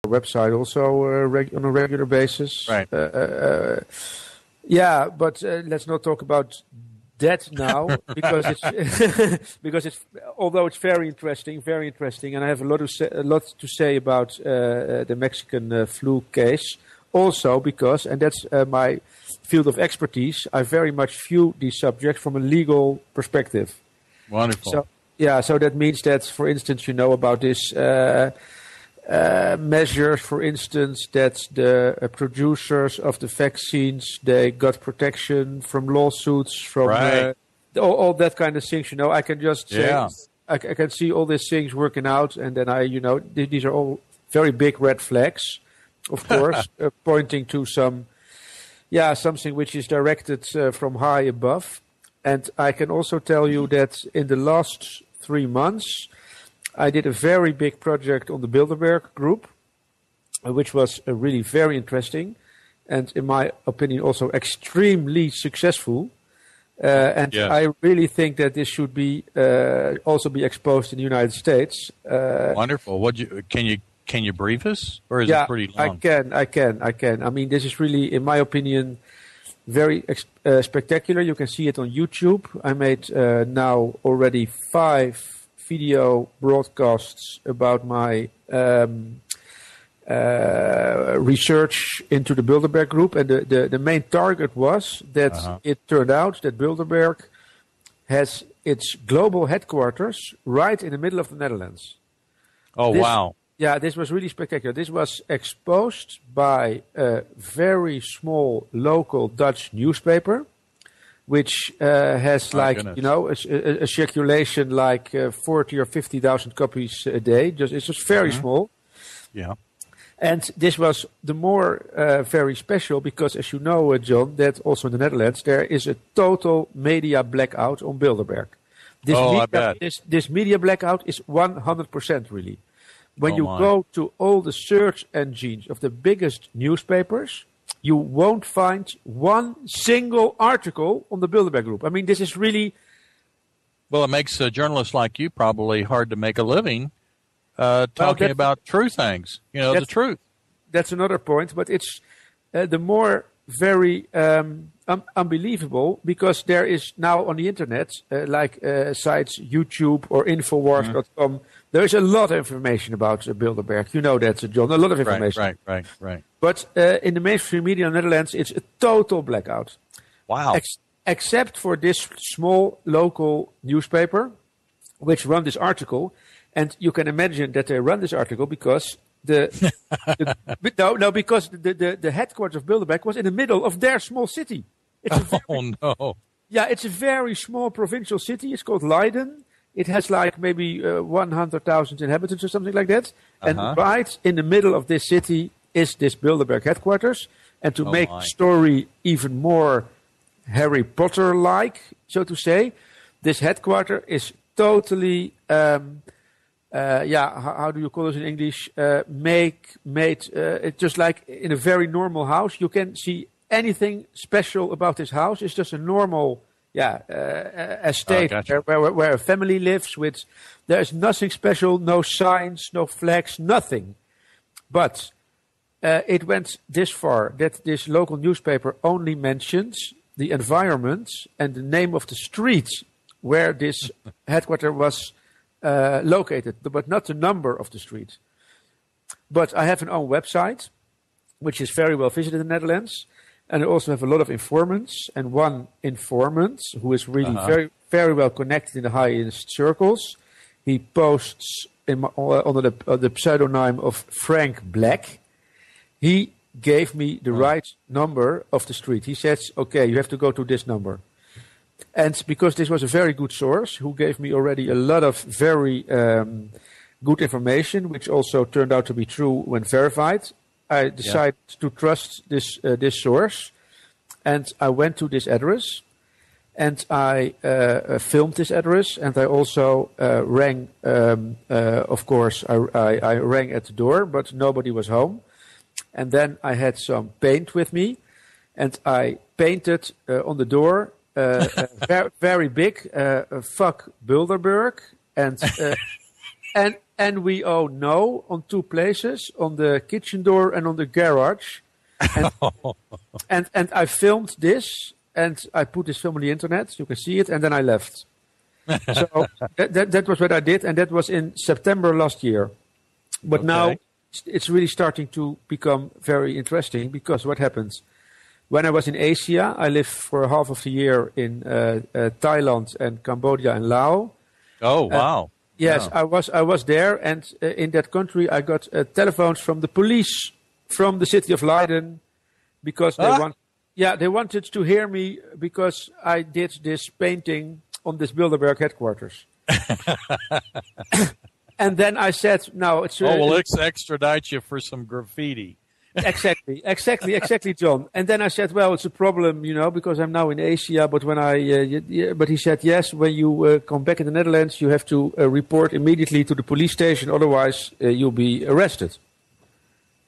website also on a regular basis. Right. Yeah, but let's not talk about that now because it's although it's very interesting, and I have a lot to say about the Mexican flu case. Also because, and that's my field of expertise, I very much view these subjects from a legal perspective. Wonderful. So that means that, for instance, you know about this measures, for instance, that the producers of the vaccines, they got protection from lawsuits, from all that kind of things. You know, I can just say, I can see all these things working out, and then these are all very big red flags, of course, pointing to something which is directed from high above. And I can also tell you that in the last 3 months, I did a very big project on the Bilderberg group, which was really very interesting and, in my opinion, also extremely successful. I really think that this should be also be exposed in the United States. Wonderful. Can you brief us, or is it pretty long? I can. I mean, this is really, in my opinion, very spectacular. You can see it on YouTube. I made now already 5 video broadcasts about my research into the Bilderberg group, and the main target was that it turned out that Bilderberg has its global headquarters right in the middle of the Netherlands. Wow. Yeah, this was really spectacular. This was exposed by a very small local Dutch newspaper, which has a circulation like 40 or 50,000 copies a day. It's just very small. Yeah. And this was the more very special because, as you know, John, that also in the Netherlands there is a total media blackout on Bilderberg. I bet. This media blackout is 100% really. When you go to all the search engines of the biggest newspapers, you won't find one single article on the Bilderberg group. I mean, this is really... Well, it makes journalists like you probably hard to make a living talking about true things, the truth. That's another point, but it's the more very unbelievable because there is now on the internet, like sites YouTube or Infowars.com, there is a lot of information about Bilderberg. You know that, John, a lot of information. Right. But in the mainstream media in the Netherlands, it's a total blackout. Wow. Except for this small local newspaper, which run this article. And you can imagine that they run this article because because the headquarters of Bilderberg was in the middle of their small city. No. Yeah, it's a very small provincial city. It's called Leiden. It has like maybe 100,000 inhabitants or something like that. And right in the middle of this city is this Bilderberg headquarters. And to make the story even more Harry Potter-like, so to say, this headquarter is totally, how do you call this in English? It's just like in a very normal house. You can see anything special about this house. It's just a normal estate where a family lives. There's nothing special, no signs, no flags, nothing. But it went this far that this local newspaper only mentions the environment and the name of the street where this headquarters was located, but not the number of the street. But I have an own website, which is very well visited in the Netherlands. And I also have a lot of informants, and one informant who is really very, very well connected in the highest circles. He posts under the pseudonym of Frank Black. He gave me the right number of the street. He says, okay, you have to go to this number. And because this was a very good source who gave me already a lot of very good information, which also turned out to be true when verified, I decided to trust this source, and I went to this address, and I filmed this address, and I also rang. Of course, I rang at the door, but nobody was home. And then I had some paint with me, and I painted on the door very big "fuck Bilderberg," and and we owe no on 2 places, on the kitchen door and on the garage. And I filmed this, and I put this film on the internet. You can see it, and then I left. So that was what I did, and that was in September last year. But now it's really starting to become very interesting, because what happens? When I was in Asia, I lived for half of the year in Thailand and Cambodia and Laos. Oh, wow. Yes, wow. I was there, and in that country I got telephones from the police from the city of Leiden, because they wanted to hear me because I did this painting on this Bilderberg headquarters. And then I said, no, it's... let's extradite you for some graffiti. Exactly, John. And then I said, well, it's a problem, because I'm now in Asia. But when but he said, yes, when you come back in the Netherlands, you have to report immediately to the police station. Otherwise, you'll be arrested.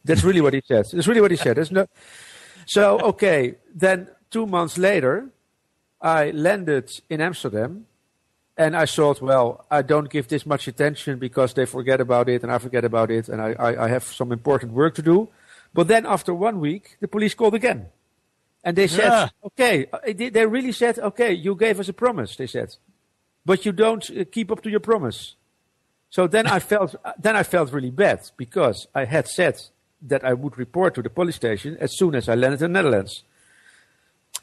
That's really what he said. So, okay. Then 2 months later, I landed in Amsterdam. And I thought, well, I don't give this much attention because they forget about it and I forget about it. And I have some important work to do. But then after 1 week, the police called again. And they said, okay, they really said, okay, you gave us a promise, they said. But you don't keep up to your promise. So then I felt really bad, because I had said that I would report to the police station as soon as I landed in the Netherlands.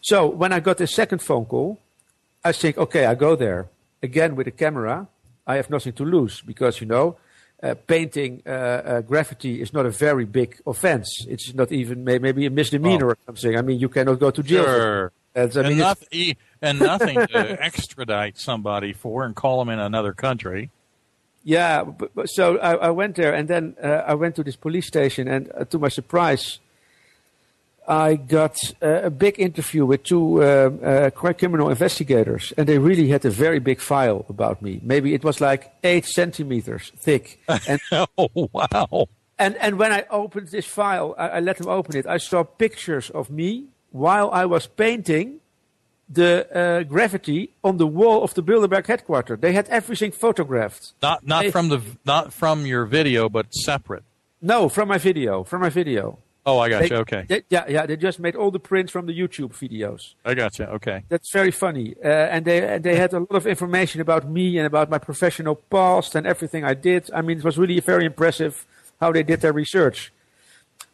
So when I got the second phone call, I think, okay, I go there again with a camera. I have nothing to lose, because, painting graffiti is not a very big offense. It's not even maybe a misdemeanor or something. I mean, you cannot go to jail. Sure. And nothing to extradite somebody for and call them in another country. Yeah, but so I went there, and then I went to this police station, and to my surprise, I got a big interview with 2 criminal investigators, and they really had a very big file about me. Maybe it was like 8 centimeters thick. And, oh, wow. And when I opened this file, I let them open it. I saw pictures of me while I was painting the graffiti on the wall of the Bilderberg headquarters. They had everything photographed. Not from your video, but separate. No, from my video. Oh, I got you. Okay. They just made all the prints from the YouTube videos. I got you. Okay. That's very funny. And they had a lot of information about me and about my professional past and everything I did. I mean, it was really very impressive how they did their research.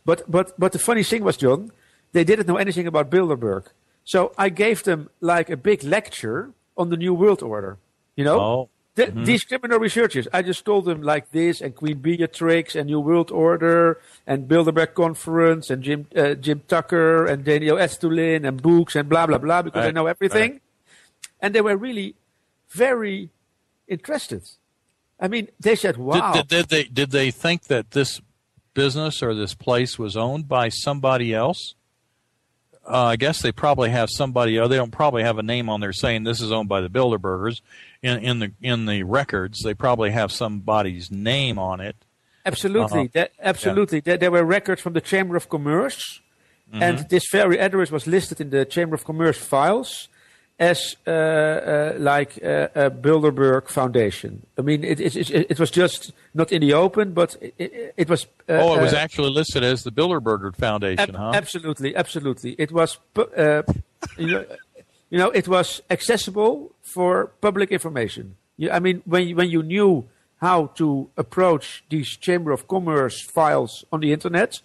But the funny thing was, John, they didn't know anything about Bilderberg. So I gave them like a big lecture on the New World Order. Oh. These criminal researchers, I just told them like this, and Queen Beatrix, and New World Order, and Bilderberg Conference, and Jim Tucker, and Daniel Estulin, and books, and blah, blah, blah, because I know everything. Right. And they were really very interested. I mean, they said, wow. Did they think that this business or this place was owned by somebody else? I guess they probably have somebody. They don't probably have a name on there saying this is owned by the Bilderbergers. In the records, they probably have somebody's name on it. Absolutely, There were records from the Chamber of Commerce, and this very address was listed in the Chamber of Commerce files as a Bilderberg Foundation. I mean, it was just not in the open, but it was. It was actually listed as the Bilderberger Foundation, huh? Absolutely. It was, it was accessible for public information. I mean, when you knew how to approach these Chamber of Commerce files on the internet,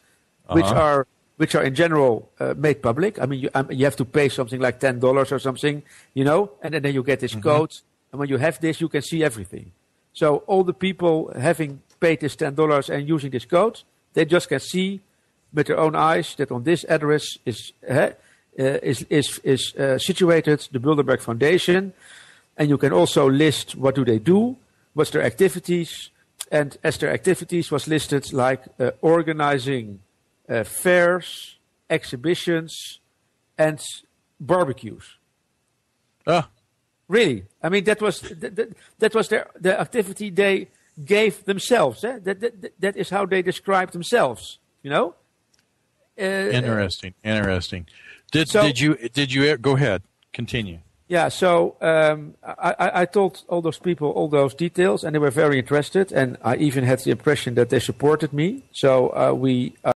which are in general made public. I mean, you have to pay something like $10 or something, and then you get this code. And when you have this, you can see everything. So all the people having paid this $10 and using this code, they just can see with their own eyes that on this address is situated the Bilderberg Foundation. And you can also list what do they do, what's their activities. And as their activities was listed like organizing fairs, exhibitions, and barbecues. Really? I mean, that was their activity they gave themselves. Eh? That is how they described themselves. Interesting. Did you go ahead? Continue. Yeah, so I told all those people all those details, and they were very interested, and I even had the impression that they supported me. So we